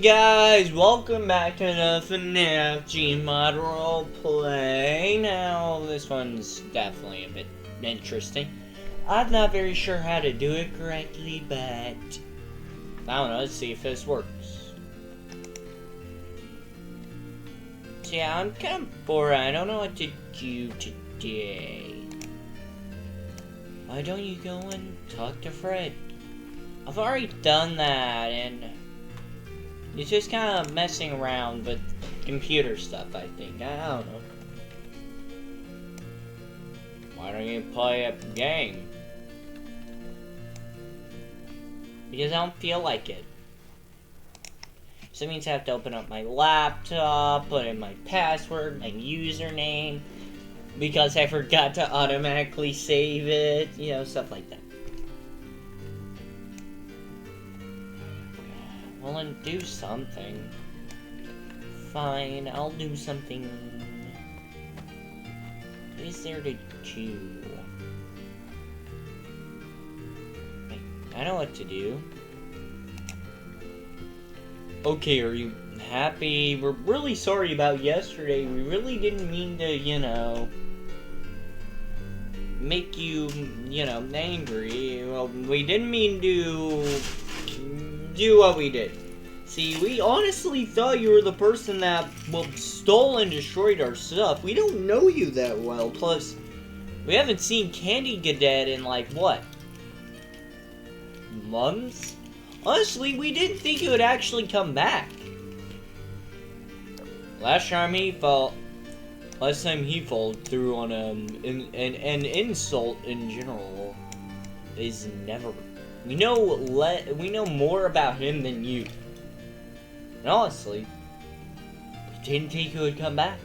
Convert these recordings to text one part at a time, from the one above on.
guys, welcome back to the FNAF Gmod roleplay. Now, this one's definitely a bit interesting. I'm not very sure how to do it correctly, but I don't know, let's see if this works. So yeah, I'm kind of bored. I don't know what to do today. Why don't you go and talk to Fred? I've already done that, and he's just kind of messing around with computer stuff, I think. I don't know. Why don't you play a game? Because I don't feel like it. So that means I have to open up my laptop, put in my password, my username, because I forgot to automatically save it, you know, stuff like that. Well, then do something. Fine, I'll do something. What is there to do? I know what to do. Okay, are you happy? We're really sorry about yesterday. We really didn't mean to, you know, make you, you know, angry. Well, we didn't mean to do what we did. See, we honestly thought you were the person that, well, stole and destroyed our stuff. We don't know you that well. Plus, we haven't seen Candy Cadet in, like, what? Months? Honestly, we didn't think he would actually come back. Last time he fell through on an insult in general is never. We know more about him than you. And honestly, we didn't think he would come back.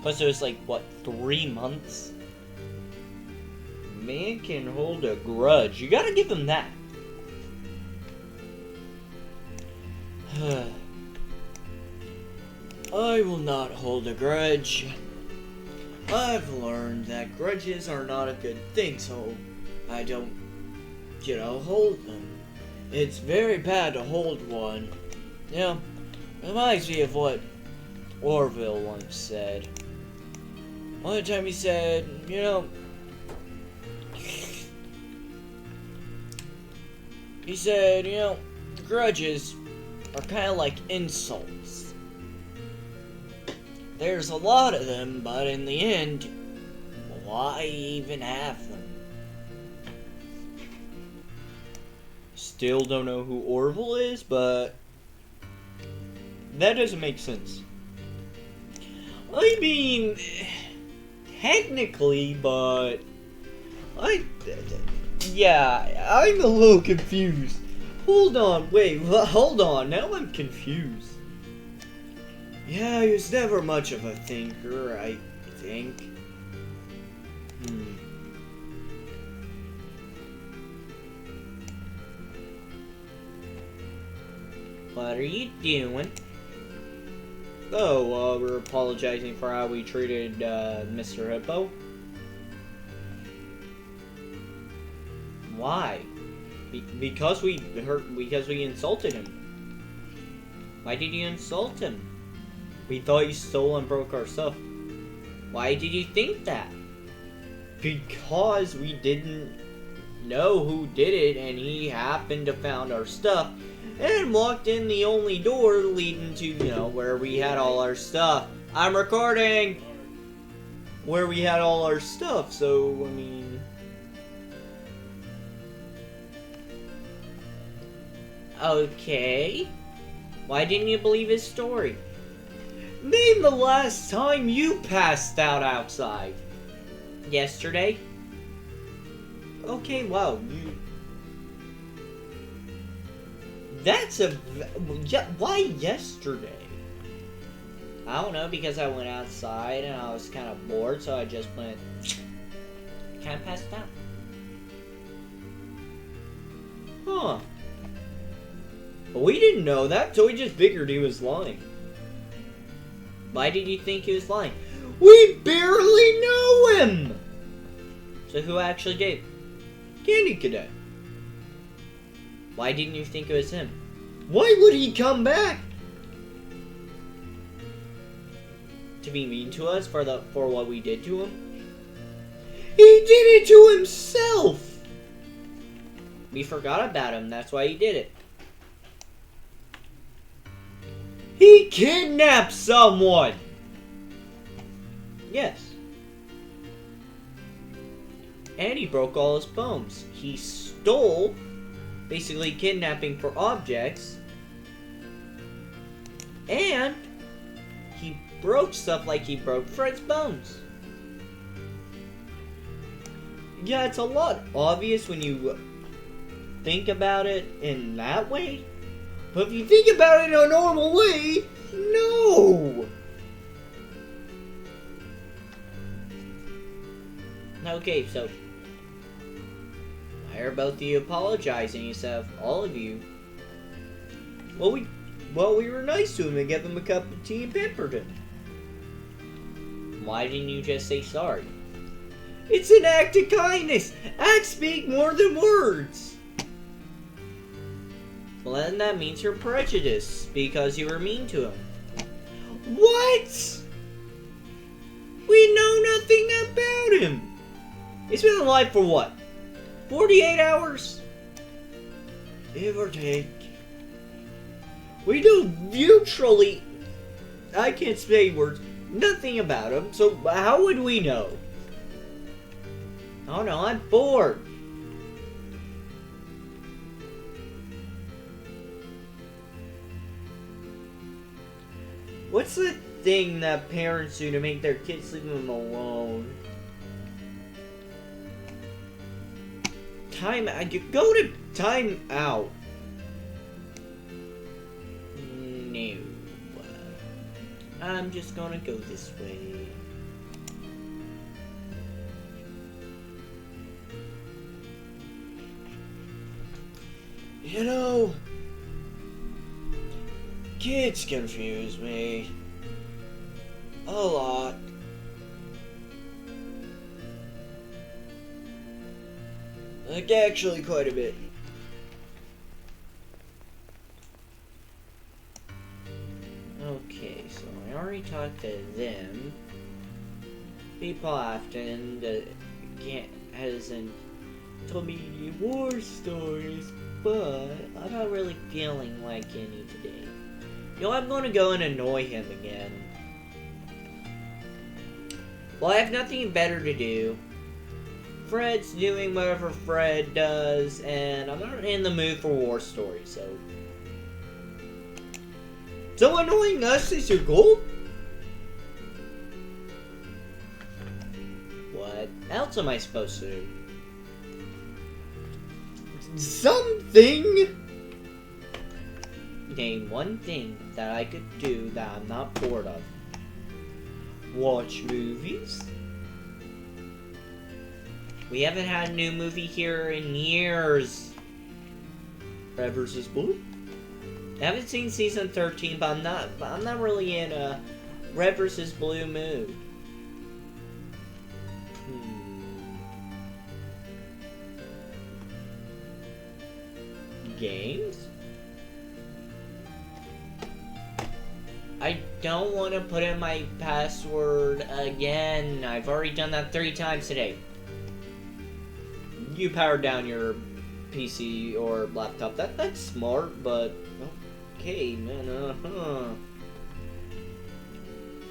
Plus, it was like, what, 3 months? Man can hold a grudge. You gotta give him that. I will not hold a grudge. I've learned that grudges are not a good thing, so I don't, you know, hold them. It's very bad to hold one. You know, reminds me of what Orville once said. One time he said, you know, grudges are kind of like insults. There's a lot of them, but in the end, why even have them? Still don't know who Orville is, but that doesn't make sense. I mean, technically, but yeah, I'm a little confused. Hold on, wait, hold on, now I'm confused. Yeah, he was never much of a thinker, I think. What are you doing? Oh, we're apologizing for how we treated, Mr. Hippo. Why? Because we insulted him. Why did you insult him? We thought you stole and broke our stuff. Why did you think that? Because we didn't know who did it, and he happened to found our stuff and walked in the only door leading to, you know, where we had all our stuff. I'm recording! Where we had all our stuff, so, I mean... Okay. Why didn't you believe his story? Name the last time you passed out outside. Yesterday? Okay, wow, that's a... Why yesterday? I don't know, because I went outside and I was kind of bored, so I just went... kind of passed out. Huh. But we didn't know that, so we just figured he was lying. Why did you think he was lying? We barely know him! So who actually did? Candy Cadet. Why didn't you think it was him? Why would he come back? To be mean to us for what we did to him? He did it to himself! We forgot about him, that's why he did it. He kidnapped someone! Yes. And he broke all his bones. He stole, basically kidnapping for objects, and he broke stuff like he broke Fred's bones. Yeah, it's a lot obvious when you think about it in that way, but if you think about it in a normal way, no! Okay, so why are both of you apologizing instead of all of you? Well, we were nice to him and gave him a cup of tea and pampered him. Why didn't you just say sorry? It's an act of kindness. Acts speak more than words. Well, then that means you're prejudiced because you were mean to him. What? We know nothing about him. He's been alive for what? 48 hours? Give or take. We know mutually, I can't say words, nothing about him, so how would we know? Oh no, I'm bored. What's the thing that parents do to make their kids leave them alone? Go to time out. No. I'm just gonna go this way. You know, kids confuse me a lot. Like, actually quite a bit. Okay, so I already talked to them. People often hasn't told me any war stories, but I'm not really feeling like any today. You know, I'm gonna go and annoy him again. Well, I have nothing better to do. Fred's doing whatever Fred does, and I'm not in the mood for war stories, so... So annoying us is your goal? What else am I supposed to do? Something! Name one thing that I could do that I'm not bored of. Watch movies? We haven't had a new movie here in years. Red vs. Blue? I haven't seen season 13, but I'm not really in a Red vs. Blue mood. Games? I don't want to put in my password again. I've already done that 3 times today. You powered down your PC or laptop. That's smart, but okay, man.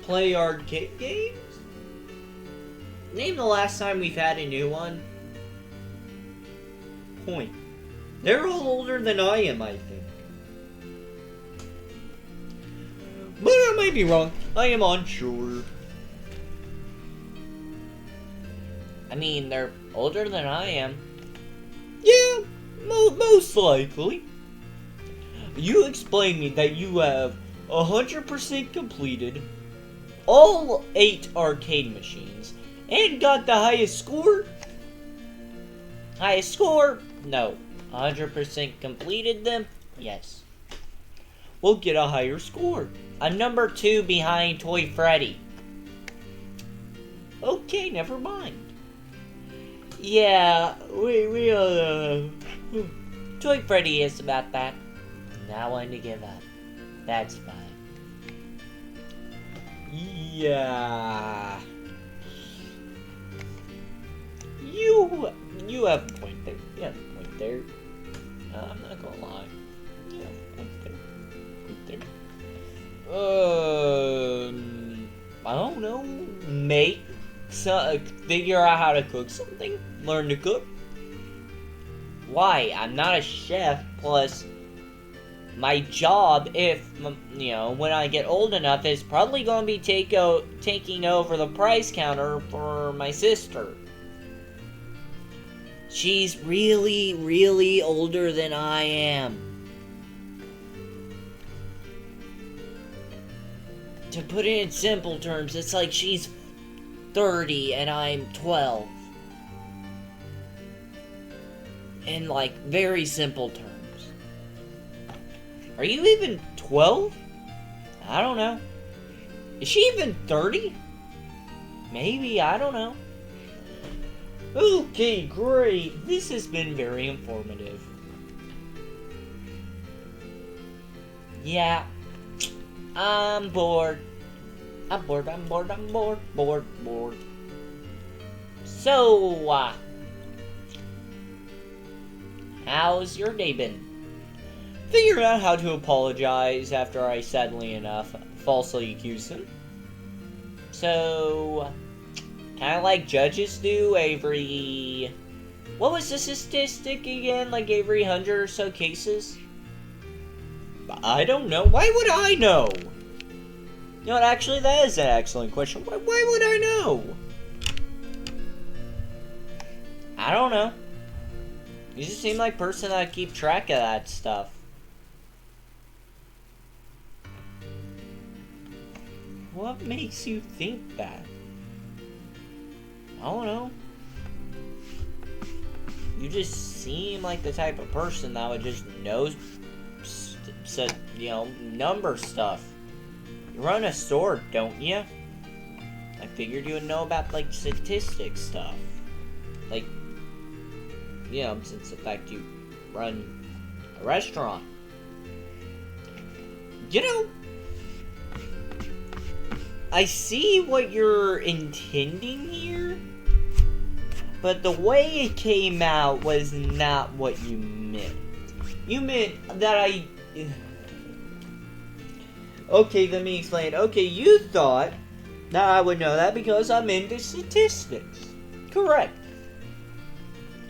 Play arcade games? Name the last time we've had a new one. Point. They're all older than I am, I think. But I might be wrong. I am unsure. I mean, they're older than I am. Yeah, most likely. You explained me that you have 100% completed all 8 arcade machines and got the highest score? Highest score? No. 100% completed them? Yes. We'll get a higher score. I'm number 2 behind Toy Freddy. Okay, never mind. Yeah, we Toy Toy Freddy is about that. Not wanting to give up. That's fine. Yeah. You have a point there. You have a point there. I'm not gonna lie. You have a point there. I don't know. Figure out how to cook something. Learn to cook. Why? I'm not a chef. Plus, my job, if when I get old enough, is probably going to be taking over the price counter for my sister. She's really, really older than I am. To put it in simple terms, it's like she's 30 and I'm 12. In like very simple terms. Are you even 12? I don't know. Is she even 30? Maybe, I don't know. Okay, great. This has been very informative. Yeah. I'm bored. I'm bored. So, how's your day been? Figured out how to apologize after I, sadly enough, falsely accused him. So, kind of like judges do every... What was the statistic again? Like every 100 or so cases? I don't know. Why would I know? You know what, actually, that is an excellent question. Why would I know? I don't know. You just seem like a person that keep track of that stuff. What makes you think that? I don't know. You just seem like the type of person that would just know, number stuff. You run a store, don't you? I figured you would know about, like, statistics stuff. Like, since the fact you run a restaurant. I see what you're intending here, but the way it came out was not what you meant. You meant that Okay, let me explain. Okay, you thought that I would know that because I'm into statistics. Correct.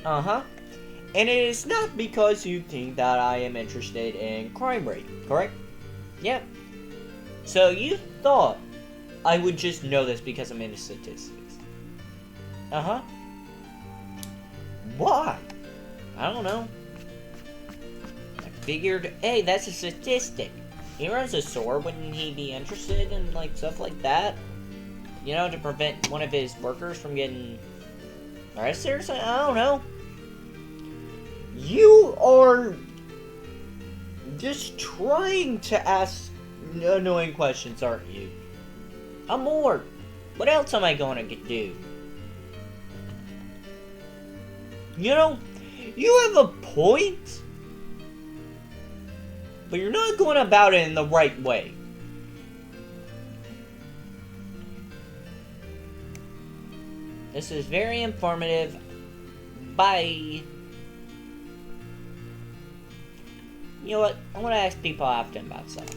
Uh-huh. And it is not because you think that I am interested in crime rate, correct? Yep. So you thought I would just know this because I'm into statistics. Uh-huh. Why? I don't know. I figured, hey, that's a statistic. He runs a store, wouldn't he be interested in, like, stuff like that? To prevent one of his workers from getting arrested or something? I don't know. You are just trying to ask annoying questions, aren't you? I'm bored. What else am I going to do? You have a point, but you're not going about it in the right way. This is very informative. Bye. You know what? I want to ask people often about stuff.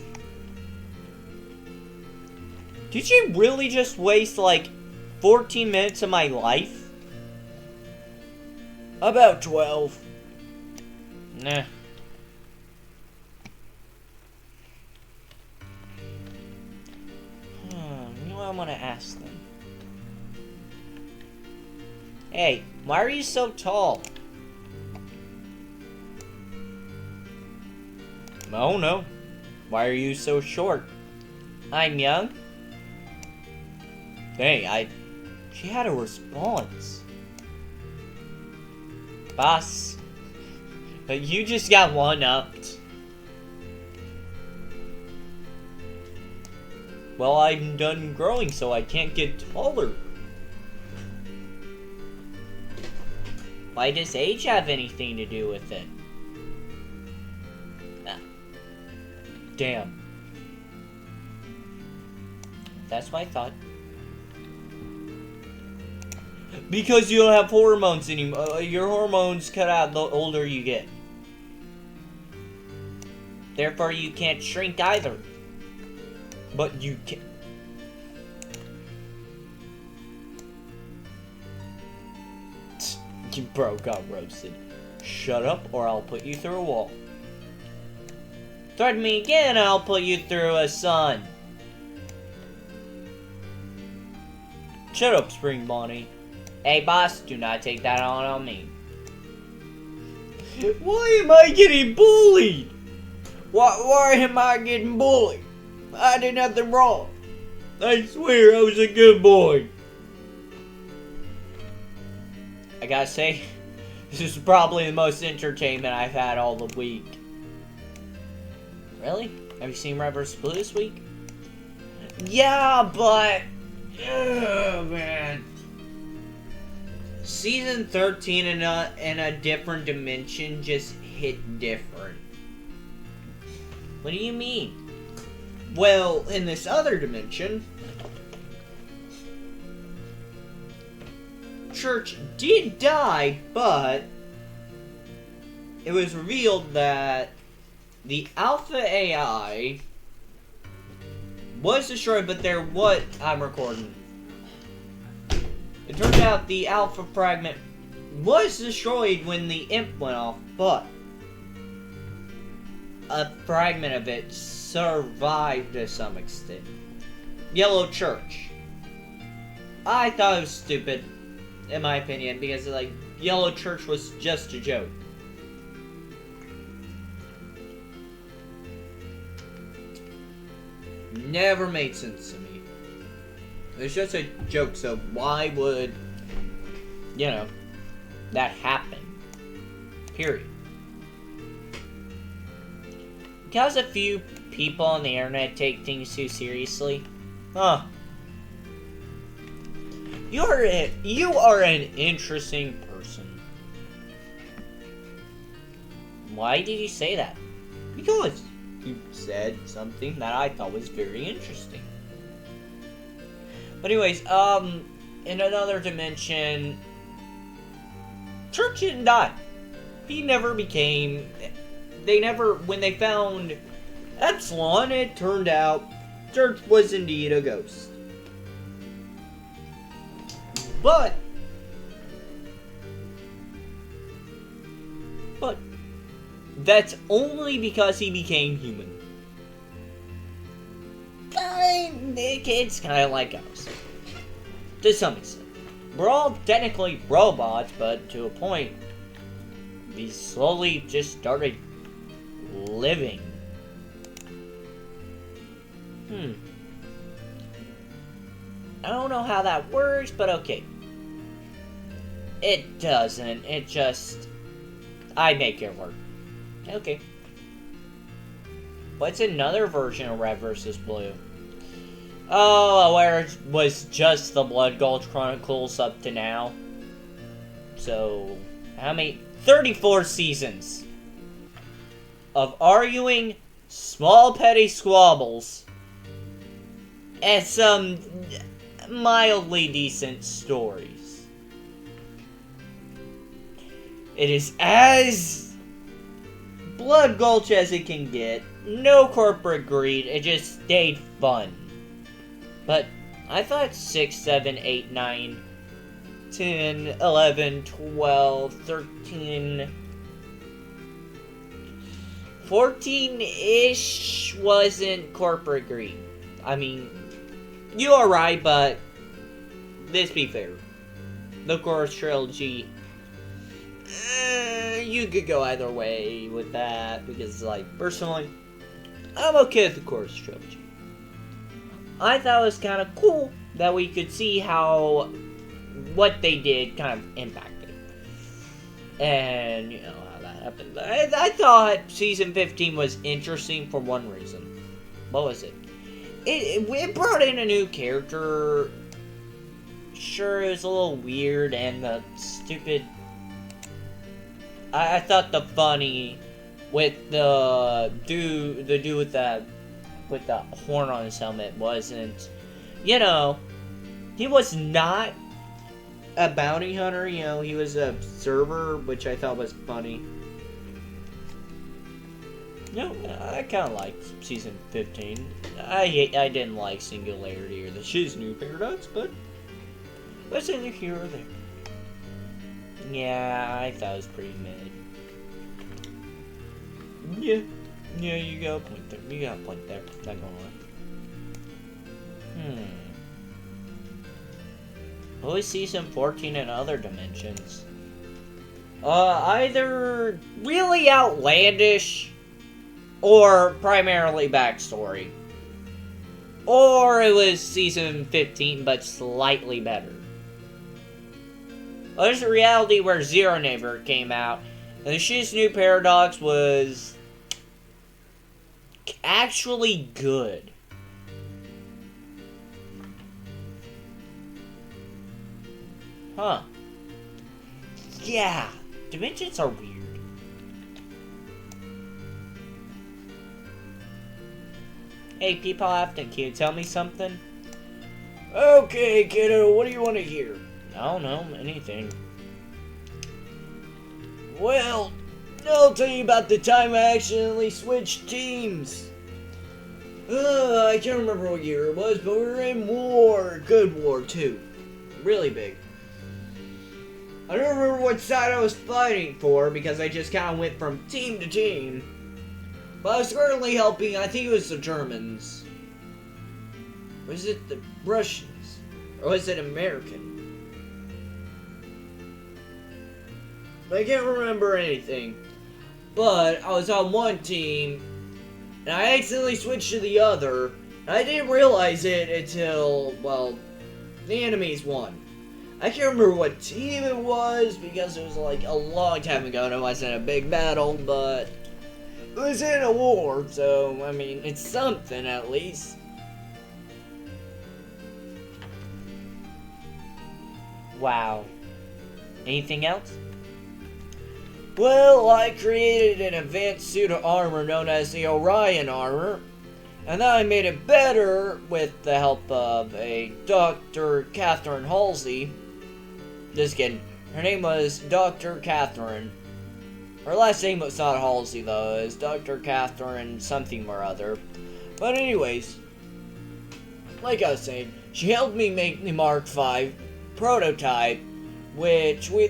Did you really just waste, like, 14 minutes of my life? About 12. Nah. You know what I want to ask them? Hey, why are you so tall? Oh no. Why are you so short? I'm young. Hey, she had a response. Boss. But you just got one-upped. Well, I'm done growing, so I can't get taller. Why does age have anything to do with it? Damn. That's what I thought. Because you don't have hormones anymore. Your hormones cut out the older you get. Therefore, you can't shrink either. But you can. You broke up, roasted. Shut up, or I'll put you through a wall. Threaten me again, and I'll put you through a sun. Shut up, Spring Bonnie. Hey, boss, do not take that on me. Why am I getting bullied? Why am I getting bullied? I did nothing wrong. I swear I was a good boy. I gotta say, this is probably the most entertainment I've had all the week. Really? Have you seen Red vs. Blue this week? Yeah, but... Oh, man. Season 13 in a different dimension just hit different. What do you mean? Well, in this other dimension, Church did die, but it was revealed that the Alpha AI was destroyed, but there was... I'm recording. It turns out the Alpha fragment was destroyed when the imp went off, but a fragment of it survived to some extent. Yellow Church. I thought it was stupid, in my opinion, because like Yellow Church was just a joke. Never made sense to me. It's just a joke, so why would, you know, that happen? Period. Because a few people on the internet take things too seriously. Huh. You are an interesting person. Why did you say that? Because you said something that I thought was very interesting. But anyways, in another dimension, Church didn't die. He never became... when they found Epsilon, it turned out Church was indeed a ghost. But that's only because he became human. It's kind of like us. To some extent. We're all technically robots, but to a point, we slowly just started living. I don't know how that works, but okay. It doesn't. It just... I make it work. Okay. What's another version of Red vs. Blue? Oh, where it was just the Blood Gulch Chronicles up to now. So, how many? 34 seasons of arguing, small petty squabbles, and some mildly decent stories. It is as Blood Gulch as it can get. No corporate greed. It just stayed fun. But I thought 6, 7, 8, 9, 10, 11, 12, 13, 14-ish wasn't corporate greed. I mean, you are right, but let's be fair. The Chorus Trilogy, you could go either way with that, because, like, personally, I'm okay with the Chorus Trilogy. I thought it was kind of cool that we could see how what they did kind of impacted. And, you know, how that happened. I thought Season 15 was interesting for one reason. What was it? It brought in a new character. Sure, it was a little weird, and the stupid... I thought the funny with the dude with the horn on his helmet wasn't, you know, he was not a bounty hunter. You know, he was a server, which I thought was funny. No, I kind of liked season 15. I didn't like Singularity or the Shiz New Paradox, but let's say they're here or there. Yeah, I thought it was pretty mid. Yeah, you got a point there. You got a point there. Not gonna lie. What was season 14 in other dimensions? Either really outlandish or primarily backstory. Or it was season 15 but slightly better. Well, there's a reality where Zero Neighbor came out, and the Shiz New Paradox was actually good. Huh. Yeah, dimensions are weird. Hey, people can you tell me something? Okay, kiddo, what do you want to hear? I don't know, anything. Well, I'll tell you about the time I accidentally switched teams. I can't remember what year it was, but we were in war. Good war, too. Really big. I don't remember what side I was fighting for, because I just kind of went from team to team. But I was currently helping, I think it was the Germans. Was it the Russians? Or was it American? I can't remember anything. But I was on one team, and I accidentally switched to the other. And I didn't realize it until, well, the enemies won. I can't remember what team it was, because it was like a long time ago and it wasn't a big battle, but it was in a war, so, I mean, it's something at least. Wow. Anything else? Well, I created an advanced suit of armor known as the Orion armor, and then I made it better with the help of a Dr. Catherine Halsey. Just kidding. Her name was Dr. Catherine. Her last name was not Halsey, though. It was Dr. Catherine something or other. But anyways, like I was saying, she helped me make the Mark V prototype, which we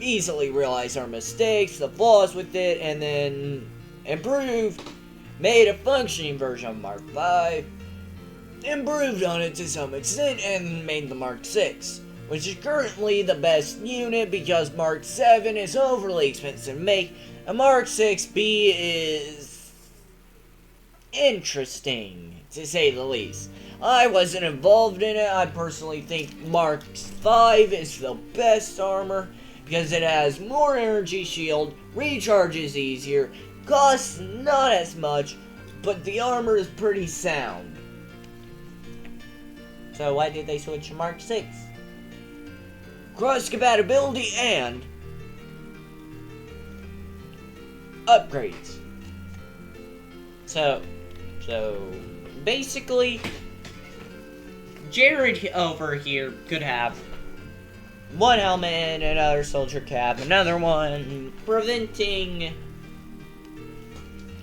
easily realized our mistakes, the flaws with it, and then improved, made a functioning version of Mark V, improved on it to some extent, and made the Mark VI, which is currently the best unit because Mark 7 is overly expensive to make, and Mark 6B is interesting, to say the least. I wasn't involved in it. I personally think Mark 5 is the best armor because it has more energy shield, recharges easier, costs not as much, but the armor is pretty sound. So why did they switch to Mark 6? Cross compatibility and upgrades. So basically, Jared over here could have one helmet and another soldier cap, another one, preventing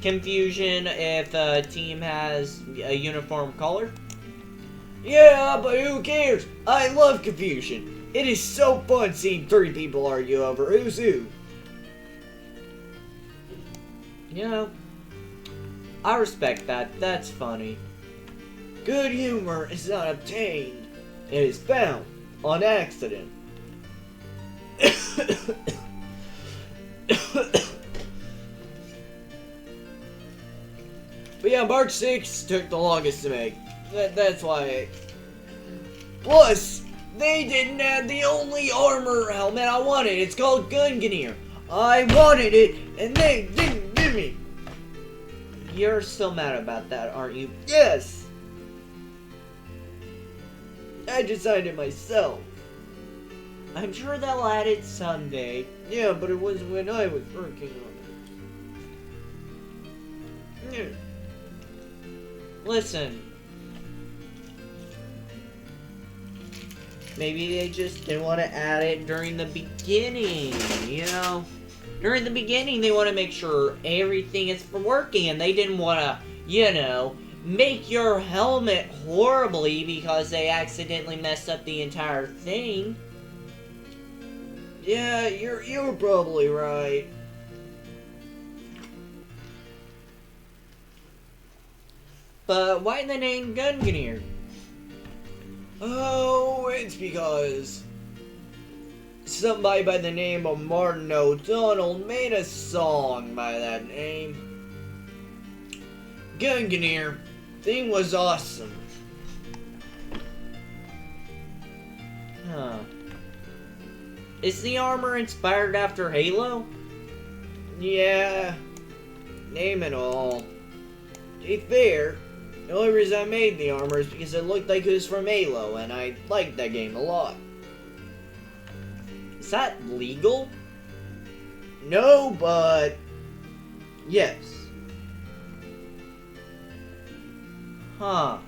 confusion if a team has a uniform color. Yeah, but who cares? I love confusion. It is so fun seeing 3 people argue over who's who. You know, I respect that. That's funny. Good humor is not obtained. It is found on accident. But yeah, Mark 6 took the longest to make. That's why. Plus, they didn't have the only armor helmet I wanted. It's called Gunganir. I wanted it, and they didn't give me. You're still mad about that, aren't you? Yes! I decided myself. I'm sure they'll add it someday. Yeah, but it was when I was working on Listen. Maybe they just didn't want to add it during the beginning, you know? During the beginning, they want to make sure everything is working, and they didn't want to, you know, make your helmet horribly because they accidentally messed up the entire thing. Yeah, you're probably right. But why the name Gungnir? Oh, it's because somebody by the name of Martin O'Donnell made a song by that name. Gungnir, thing was awesome. Huh. Is the armor inspired after Halo? Yeah, name and all. To be fair, the only reason I made the armor is because it looked like it was from Halo, and I liked that game a lot. Is that legal? No, but yes. Huh.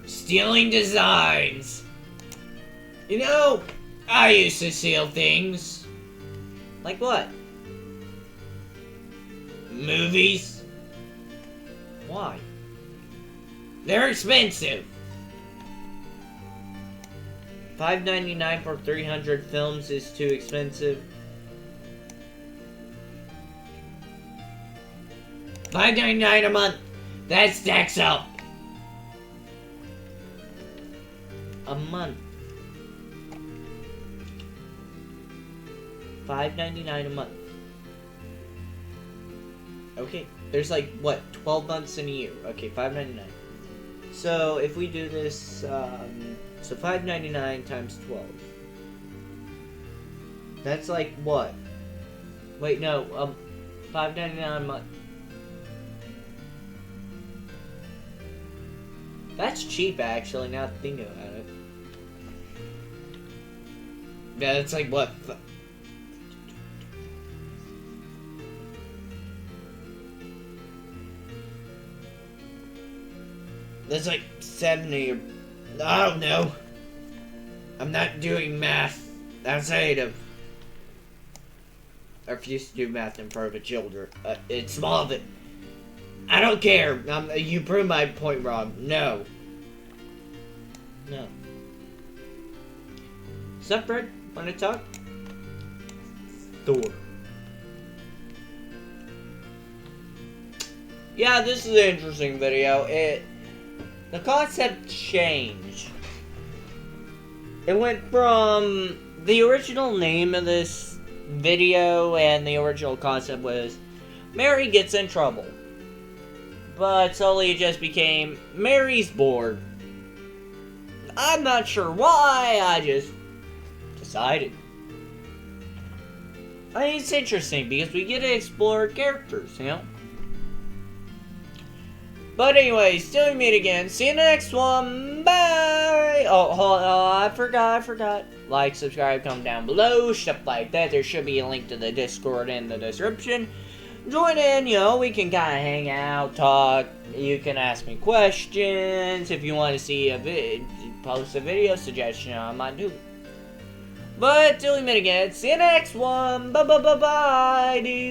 Stealing designs. You know, I used to steal things. Like what? Movies. Why? They're expensive. $5.99 for 300 films is too expensive. $5.99 a month. That stacks up. A month. $5.99 a month. Okay, there's like what, 12 months in a year. Okay, $5.99. So if we do this, so $5.99 times 12. That's like what? Wait, no, $5.99 a month. That's cheap, actually. Now thinking about it. Yeah, it's like what? That's like 70 or... I don't know. I'm not doing math outside of... I refuse to do math in front of children. It's small of it. I don't care. You proved my point wrong. No. No. Sup, Fred? Wanna talk? Thor. Yeah, this is an interesting video. The concept changed. It went from the original name of this video, and the original concept was Mary gets in trouble. But slowly it just became Mary's bored. I'm not sure why, I just decided. I think it's interesting because we get to explore characters, you know? But anyways, till we meet again, see you in the next one, bye! Oh, hold on, I forgot. Like, subscribe, comment down below, stuff like that. There should be a link to the Discord in the description. Join in, you know, we can kind of hang out, talk. You can ask me questions. If you want to see post a video suggestion, I might do it. But till we meet again, see you next one. Bye, dude.